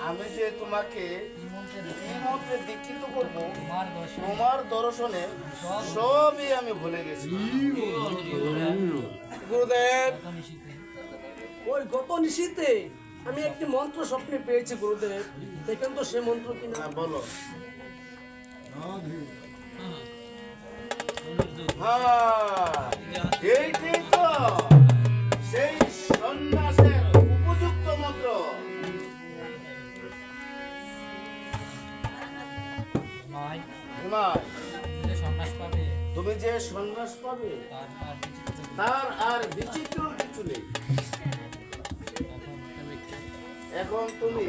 আমি যে তোমাকে দীক্ষিত করব তোমার দর্শনে সবই আমি ভুলে গেছি গুরুদেব। ওই গত নিশীথে আমি একটি মন্ত্র স্বপ্নে পেয়েছি গুরুদেব, দেখেন তো সে মন্ত্র কিনা। বলো। এইটাই তো সেই সন্ন্যাসের উপযুক্ত মন্ত্র। তুমি যে সন্ন্যাস পাবে তার আর বিচিত্র কিছু নেই। এখন তুমি